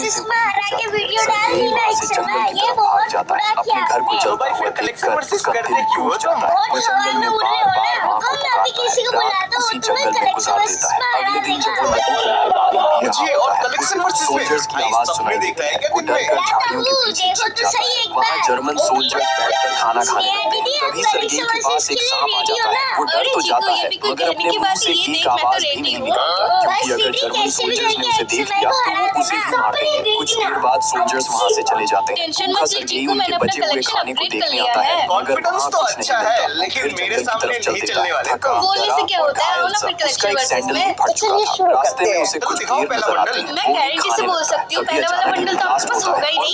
चश्मा हरा के वीडियो डाल दी ना एक समय, ये बहुत बुरा किया आपने। तो भाई फिर कलेक्शन वर्सेस करते क्यों हो तुम? बहुत हवा में उड़ रहे हो ना, रुको मैं अभी किसी को बुलाता हूँ, तुम्हें कलेक्शन वर्सेस में हरा देगा। मुझे और कलेक्शन वर्सेस में सबने देखा है क्या दिन में? देखो तो सही एक बार। जर्मन सोल्जर बैठकर खाना खा रहे दीदी थे। आप तभी कलेक्शन सरगेई के वर्सेस पास के एक लिए सांप आ रेडी हो जाता ना? है। वो डर तो जाता है मगर अपने मुंह से एक आवाज भी नहीं निकालता, क्योंकि अगर जर्मन सोल्जर्स ने उसे देख लिया तो वो उसे भी मार देंगे। कुछ देर बाद सोल्जर्स वहाँ से चले जाते हैं। भूखा सरगेई उनके बचे हुए खाने को देखने आता है, मगर कॉन्फिडेंस वहाँ तो कुछ अच्छा नहीं है, मिलता। लेकिन फिर मेरे जंगल की सामने तरफ नहीं चलते चलने वाले थका तुम। बोलने से क्या होता है, आओ ना फिर उसका कलेक्शन एक वर्सेस सैंडल में। भी फट चुका था। रास्ते में उसे चलो कुछ दिखाओ देर पहला नजर आते बंडल। हैं। मैं गारंटी से बोल सकती हूँ पहले वाला बंडल तो आपके पास होगा ही नहीं।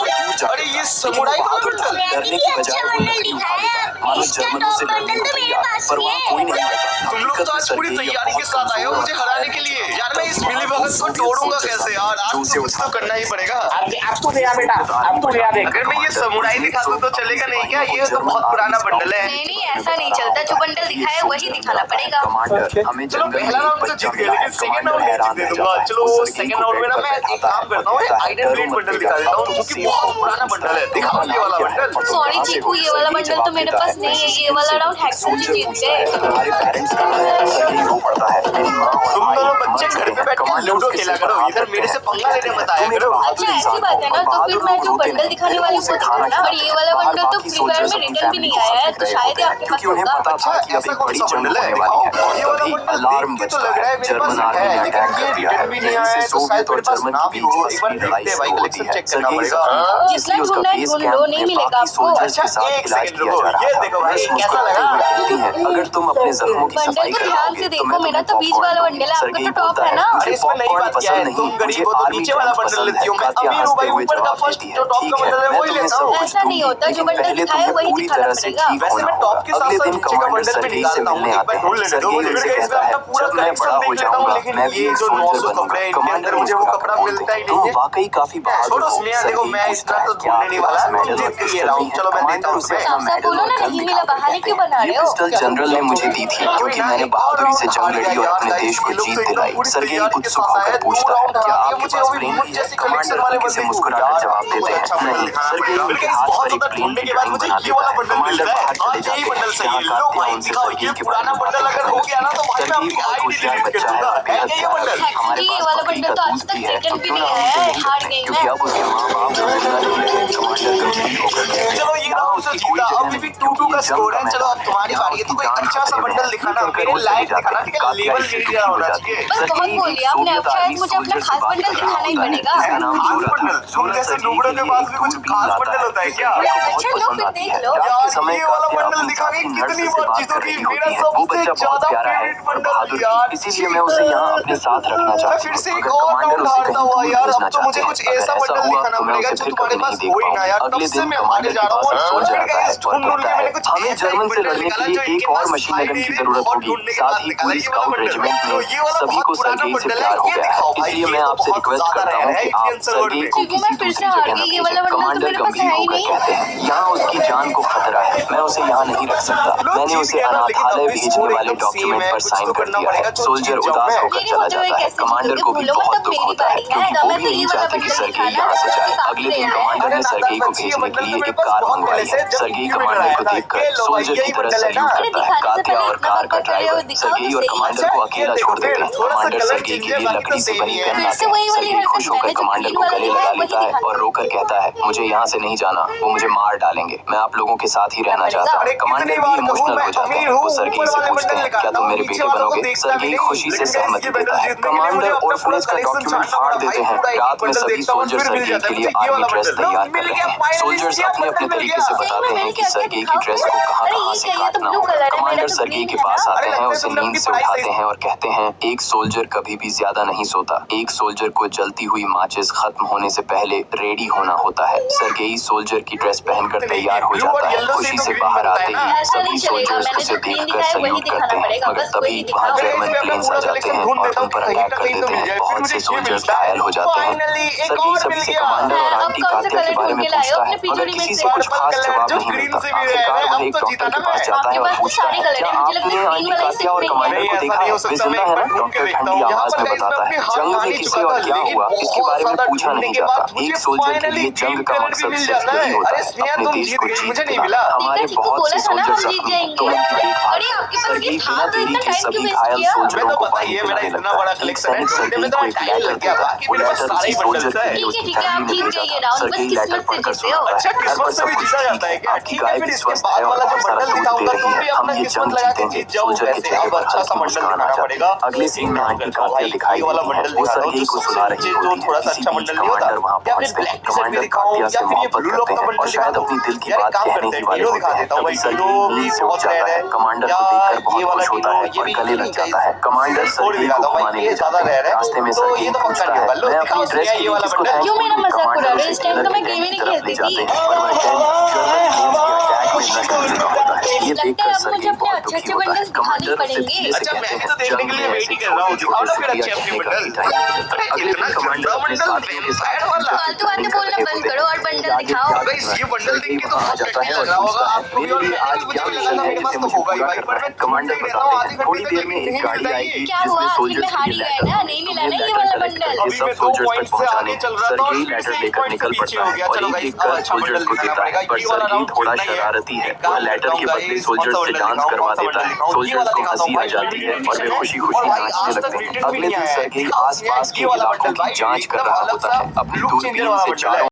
अरे ये समुराई वाला बंडल। डरने की बजाय वो लकड़ी उठा लेता है, मानो जर्मन उसे डरने को तैयार है, पर वहाँ कोई नहीं रहता। तुम लोग तो आज पूरी तैयारी के साथ आए हो मुझे हराने के लिए। यार मैं इस मिली भगत को तोड़ूंगा कैसे यार? आज तो कुछ तो करना ही पड़ेगा। अब तू गया बेटा, अब तू गया देख। अगर मैं ये समुराई दिखा दूं तो चलेगा नहीं क्या? ये तो बहुत पुराना बंडल है। नहीं नहीं ऐसा नहीं चलता, जो बंडल दिखाया वही दिखाना पड़ेगा। कमांडर हमें चलो जंगल पहला में राउंड तो बच्चा जीत गए, मिला है। लेकिन सेकंड कमांडर राउंड हैरान जीत रह दूंगा। जाता है। चलो वो सरगेई सेकंड को राउंड में ना बेड मैं पर एक बैठाता काम है करता हूँ, और कहता है, आइडन डरो वेट मत बंडल बेटा, दिखा देता हूँ तुम क्योंकि सेफ बहुत हो। पुराना बंडल है। दिखाओ ये वाला बंडल। सॉरी चीकू, ये वाला बंडल तो मेरे पास नहीं है, ये वाला राउंड हैक्सन जी जीत गए। तुम्हारे पेरेंट्स कहाँ हैं? सरगेई रो पड़ता है, मेरी माँ और तुम भाई दोनों मर बच्चे चुके घर पे हैं। बैठ के कमांडर लूडो उसके खेला सिर पर करो, हाथ इधर रखते मेरे से हैं। पंगा लेने बताया तुम एक करो। बहादुर अच्छा ऐसी इंसान बात हो है ना, और तो फिर बहादुर मैं लोग जो रोते बंडल नहीं। दिखाने वाली हूँ वो उसे खाना दिखाना। और ये वाला बाहर बंडल तो बाकी फ्री फायर सोल्जर्स में अपनी रिटर्न भी फैमिली नहीं को आया है, खत तो लिख रहे शायद होते ही हैं, आपके पास क्योंकि उन्हें होगा। पता था कि अब ऐसा एक कौन बड़ी सा जंग बंडल है? होने वाली है। दिखाओ। ये वाला तभी बंडल अलार्म देख के तो बजता लग रहा है है। मेरे जर्मन पास आर्मी है, ने लेकिन अटैक ये कर दिया है। रिटर्न भी नहीं यहीं आया से है, तो सोवियत शायद और मेरे पास जर्मन ना के भी बीच हो। की एक बार असली लड़ाई देखते हैं भाई, शुरू होती कलेक्शन है। चेक करना सरगेई पड़ेगा। जख्मी था, जितना इसलिए उसका ढूंढना है बेस ढूंढ कैंप लो, में नहीं मिलेगा बाकी आपको। सोल्जर्स के साथ एक इलाज सेकंड किया रुको, जा रहा ये था। देखो भाई, नर्स कैसा मुस्कुराते लगा? हुए कहती है, अगर तुम अपने जख्मों की बंडल सफाई को ध्यान करवाओगे से तो देखो, मैं मेरा तुम्हें तो बीच वाला पॉपकॉर्न बंडल है, आपका सरगेई तो टॉप बोलता है ना। है, अरे मुझे इसमें नई पॉपकॉर्न बात क्या है? पसंद नहीं, तुम गरीब हो मुझे तो आर्मी नीचे वाला कैंप बंडल पसंद लेती है। हो। मैं कातिया अमीर हूँ हंसते भाई, हुए ऊपर का जवाब फर्स्ट देती है, जो टॉप ठीक का है, बंडल है मैं वही तुम्हें लेता सब हूँ। कुछ ऐसा नहीं दूंगी, होता, जो लेकिन बंडल पहले दिखाया तुम्हें वही पूरी दिखाना तरह से पड़ेगा। ठीक वैसे होना मैं टॉप होगा। के साथ अगले साथ दिन नीचे का कमांडर बंडल भी सरगेई से निकालता हूँ। मिलने एक आते बार ढूंढ हैं। लेने दो, सरगेई मुझे उनसे गाइस कहता मैं है, अपना पूरा जब मैं बड़ा कलेक्शन हो देख लेता हूँ, जाऊंगा लेकिन मैं भी ये एक जो सोल्जर 900 बनूंगा। कपड़े कमांडर इंडियन मुझे वो मुस्कुराकर कपड़ा बोलते मिलता ही हैं, नहीं तुम है। वाकई काफी बहादुर छोड़ो हो। स्नेहा, देखो सरगेई मैं पूछता इतना है, तो क्या ढूंढने आपके नहीं पास वाला, तुम मेडल और जीत गई ये पिस्टल भी राउंड। है? चलो मैं देता कमांडर हूँ उसे तुम्हें। अपना साफ साफ मेडल बोलो और ना, गन नहीं मिला, दिखाकर बहाने कहते क्यों हैं, बना ये रहे हो? पिस्टल जनरल ने मुझे दी थी, क्योंकि मैंने बहादुरी से जंग लड़ी और अपने देश को जीत दिलाई। सरगेई उत्सुक होकर पूछता है, क्या आपके पास प्लेन भी है? कमांडर हल्के से मुस्कुराकर जवाब देते हैं, नहीं। सरगेई उनके हाथ पर एक प्लेन की ड्राइंग बना देता है। कमांडर बाहर चले जाते हैं, जहाँ कातिया उनसे सरगेई के बारे में बातें करने लगती है। सरगेई बहुत होशियार बच्चा है और बेहद प्यारा भी। हमारे ये पास वाला बकरी बंडल का तो आज दूध तक भी है, रिटर्न तो भी क्यों ना नहीं हम आया उसे है, यहीं हार रख लें, गई क्योंकि मैं। अब उसके माँ बाप जिंदा नहीं है। कमांडर गंभीर होकर कहते हैं, चलो ये यहाँ राउंड उसकी तो कोई जीता, जगह अभी भी नहीं, 2-2 का क्योंकि ये स्कोर है। जंग का चलो अब मैदान तुम्हारी बारी है, तो कोई अच्छा सा बंडल दिखाना, मेरे लायक दिखाना, ठीक है? लेवल मेरी तरह होना चाहिए। बस बहुत बोल दिया आपने, अब शायद मुझे अपना खास बंडल दिखाना ही पड़ेगा। खास बंडल? तुम जैसे लुगड़ों के पास भी कुछ खास बंडल होता है क्या? अच्छा लो फिर देख लो। यार ये वाला बंडल दिखा के कितनी बार जीतोगी, मेरा सबसे ज्यादा फेवरेट बंडल यार। इसीलिए मैं उसे यहाँ अपने साथ रखना मैं चाहता फिर हूँ। से एक अगर और कमांडर राउंड उसे हारता कहीं हुआ दूर यार। भेजना अब तो मुझे चाहते कुछ हैं, ऐसा अगर बंडल हुआ दिखाना तो मैं पड़ेगा उसे जो फिर तुम्हारे कभी पास नहीं देख हो ही ना यार। पाऊंगा। तब अगले से दिन मैं कमांडर हारे जा के रहा पास हूँ एक और सोल्जर फिर आता है गाइस और ढूंढ ढूंढ कहता के है, मैंने कुछ हमें ऐसा जर्मन एक से बंडल लड़ने के निकाला लिए जो एक इनके और पास मशीन दिखाई गन दे की रही, जरूरत बहुत होगी। ढूंढने के साथ बाद ही निकाला पूरी ये वाला स्काउट बंडल। रेजिमेंट तो में ये वाला सभी बहुत को पुराना सरगेई से बंडल है, प्यार हो ये गया है। दिखाओ भाई। इसलिए ये मैं तो आपसे बहुत रिक्वेस्ट ज्यादा करता रेयर हूँ है कि इंडियन आप सर्वर सरगेई में। को चीकू, किसी मैं फिर से दूसरी हार जगह गई, न ये वाला भेजें। बंडल तो कमांडर मेरे पास गंभीर है ही होकर नहीं। कहते हैं, यहाँ उसकी जान को खतरा है, मैं उसे यहाँ नहीं रख सकता। मैंने उसे अनाथालय भेजने वाले डॉक्यूमेंट पर साइन कर दिया है। सोल्जर उदास होकर चला जाता है। कमांडर को भी बहुत दुख होता है, क्योंकि वो भी नहीं चाहते कि सरगेई यहाँ से जाए। अगले दिन कमांडर ने सरगेई को भेजने के लिए एक कार मंगवाई है। सरगेई कमांडर को देखकर सोल्जर की तरह सल्यूट करता है। कातिया और कार का ड्राइवर सरगेई और कमांडर को अकेला छोड़ देते हैं। कमांडर सरगेई के लिए लकड़ी से बनी गन लाते हैं। सरगेई खुश होकर कमांडर को गले लगा लेता है और रोकर कहता है, मुझे यहाँ से नहीं जाना, वो मुझे मार डालेंगे, मैं आप लोगों के साथ ही रहना चाहता हूँ। कमांडर भी इमोशनल हो जाते हैं। वो सरगेई से पूछते हैं, क्या तुम मेरे बेटे बनोगे? सरगेई खुशी से सहमति देता है। कमांडर ऑर्फनेज का डॉक्यूमेंट फाड़ देते हैं। रात में सभी सोल्जर सरगेई के लिए आर्मी ड्रेस तैयार कर रहे हैं। सोल्जर्स अपने अपने तरीके से बताते हैं कि सरगेई की ड्रेस को कहाँ कहाँ से काटना होगा। कमांडर सरगेई के पास आते हैं, उसे नींद से उठाते हैं और कहते हैं, एक सोल्जर कभी भी ज्यादा नहीं सोता। एक सोल्जर को जलती हुई माचिस खत्म होने से पहले रेडी होना होता है। सरगेई सोल्जर की ड्रेस पहनकर तैयार हो जाता है। खुशी से बाहर आते ही सभी सोल्जर्स उसे देखकर सल्यूट करते हैं, मगर तभी वहाँ जर्मन प्लेन्स आ जाते हैं और उन पर अटैक कर देते हैं। बहुत बहुत से सोल्जर्स घायल हो जाते हैं। फाइनली एक सर्गेई और मिल सबसे गया। कमांडर और अब आंटी कौन सा कात्या के कलर बारे ढूंढ में के लाए हो पूछता अपने है, मगर तिजोरी में किसी से? से कुछ खास पर्पल जवाब कलर नहीं जो मिलता। ग्रीन से भी आखिरकार है, वह अब एक तो डॉक्टर जीता के ना पास मैं। जाता है आपके और पास तो पूछता सारे है, कलर क्या हैं, मुझे लगता आपने है आंटी ग्रीन वाला ही कात्या और सिर्फ कमांडर नहीं, को ऐसा देखा? नहीं हो वे सकता, जिंदा मैं है ना? एक बार ढूंढ के डॉक्टर देखता ठंडी हूँ। यहाँ आवाज पर में गाइस मैं बताता अपनी है, हार जंग मान में ही किसे चुका और था, क्या लेकिन हुआ इसके बहुत बारे में ज्यादा पूछा ढूंढने नहीं के बाद जाता। मुझे एक सोल्जर के फाइनली लिए जंग ग्रीन का कलर भी मकसद मिल सिर्फ जाता है। यही होता अरे है, स्नेहा अपने तुम देश जीत को गई, मुझे नहीं जीतना। मिला। हमारे ठीक है, बहुत से बोला था ना सोल्जर हम जीत जख्मी, जाएंगे। तुम उनकी देखभाल अरे आपके पास सर्गेई ये था बिना तो देरी इतना के टाइम क्यों सभी वेस्ट घायल किया? हमें सोल्जरों तो को पता पानी ही है, मेरा पिलाने इतना लगता बड़ा है। एक कलेक्शन है, सैनिक ढूंढने सर्गेई में को तो एक टाइम लेटर लग गया। देता है। बाकी वो मेरे पास लेटर सारे किसी बंडल्स सोल्जर है। के लिए ठीक है, उसकी ठीक है, आप फैमिली ने जीत भेजा गए ये था। राउंड, बस सर्गेई किस्मत लेटर से पढ़कर जीते हो। सुनाता है, अच्छा, घर किस्मत पर से सब भी कुछ जीता ठीक जाता है, है क्या? आपकी ठीक है, गाय फिर भी इसके स्वस्थ बाद है और वाला जो बहुत सारा बंडल दूध दे दिखाऊंगा, रही तुम है। भी हम अपना ये किस्मत जंग लगा के जीतेंगे। जीत जाओ। सोल्जर के वैसे चेहरे अब पर अच्छा सा हल्की बंडल मुस्कान आ दिखाना जाती पड़ेगा। है। अगले एक सीन में काम आंटी करता हूँ कात्या भाई, दिखाई ये वाला देती है। बंडल वो दिखाता हूँ सर्गेई जो को सबसे सुला रही नीचे, जो होती है। थोड़ा सा इसी अच्छा बीच बंडल नहीं होता। कमांडर वहाँ या फिर पहुंचते ब्लैक हैं। टी शर्ट भी कमांडर दिखाऊं, कात्या या से फिर ये मोहब्बत ब्लू लॉक करते का हैं बंडल और दिखा शायद दूं। अपनी दिल की यार एक बात काम कहने करते ही हैं, वाले डिनो होते दिखा हैं। देता हूँ भाई, तभी डिनो सर्गेई भी नींद से उठ बहुत जाता रेड है। है। कमांडर या को देखकर ये बहुत वाला खुश होता डिनो, है ये और भी गले लग गाइस जाता है। कमांडर थोड़ी सर्गेई दिखाता को हूँ भाई, घुमाने ये ले ज्यादा जाते रेड हैं। है, रास्ते में तो सर्गेई ये तो पक्का पूछता नहीं है, होगा। लो मैं दिखाओ अपनी ड्रेस स्नेहा के ये लिए वाला किसको बंडल। थैंक्स क्यों मेरा बोलूं? मजाक उड़ा कमांडर रहे हो? उसे इस टाइम तो हिटलर मैं के गेम ही टैंक की नहीं तरफ ले खेलती जाते थी। हैं, पर वह टैंक जर्मन प्लेन्स के अटैक में नष्ट होने का होता है। ये लगता है देखकर अब मुझे सर्गेई अपने बहुत अच्छे दुखी होता है। बंडल्स दिखाने ही कमांडर उसे पड़ेंगे। धीरे से अच्छा, मैं कहते भी हैं, तो देखने जंग के लिए में वेट ऐसे ही कर रहा हूँ। दिखाओ ना फिर छोटे-छोटे अच्छे अपने कहने का भी बंडल। टाइम नहीं मिलता। अरे अगले इतना दिन कमांडर गंदा अपने बंडल, साथियों के साथ वैम्पायर वाला। फालतू बातें बोलना बंद करो और बंडल दिखाओ। अगर ये बंडल देख के तो बहुत टट्टी लग रहा होगा आपको भी, और मेरे लिए आज मुझे क्या भी लगा मिशन था है मेरे पास जिसे तो मुझे होगा ही पूरा भाई, करना पर है? मैं कमांडर ढूंढते ही रहता हूँ बताते आधे हैं, थोड़ी घंटे देर तक, में लेकिन एक नहीं गाड़ी मिलता आएगी ये। क्या हुआ? जिसमें आखिर सोल्जर्स में के हार लिए ही गए लेटर ना, होंगे। नहीं तो मिला ये ना ये लेटर वाला कलेक्ट बंडल। करके अभी सब मैं 2 सोल्जर्स पॉइंट तक से पहुंचाने आगे चल रहा था और सर्गेई फिर से लेटर 1 लेकर पॉइंट से निकल पीछे पड़ता हो है गया। और चलो एक गाइस, एक अब गन अच्छा सोल्जर्स बंडल को दिखाना देता है। पड़ेगा। पर ये वाला सर्गेई राउंड थोड़ा जीतना ही है। शरारती है। एक काम वह करता लेटर हूँ के बदले गाइस, सोल्जर्स से कौन सा डांस बंडल करवा दिखाऊं, देता है। ये सोल्जर्स वाला को दिखाता हूँ हंसी आ भाई, जाती है लिमिटेड और वे एडिशन है। खुशी-खुशी और भाई नाचने आज तक लगते हैं। रेटेड भी अगले नहीं दिन आया है। सर्गेई दिखाओ आस-पास ये के वाला इलाकों बंडल की भाई, जांच कर एकदम रहा अलग होता सा है। अपनी लुक चेंजर दूरबीन वाला से बंडल चारों है।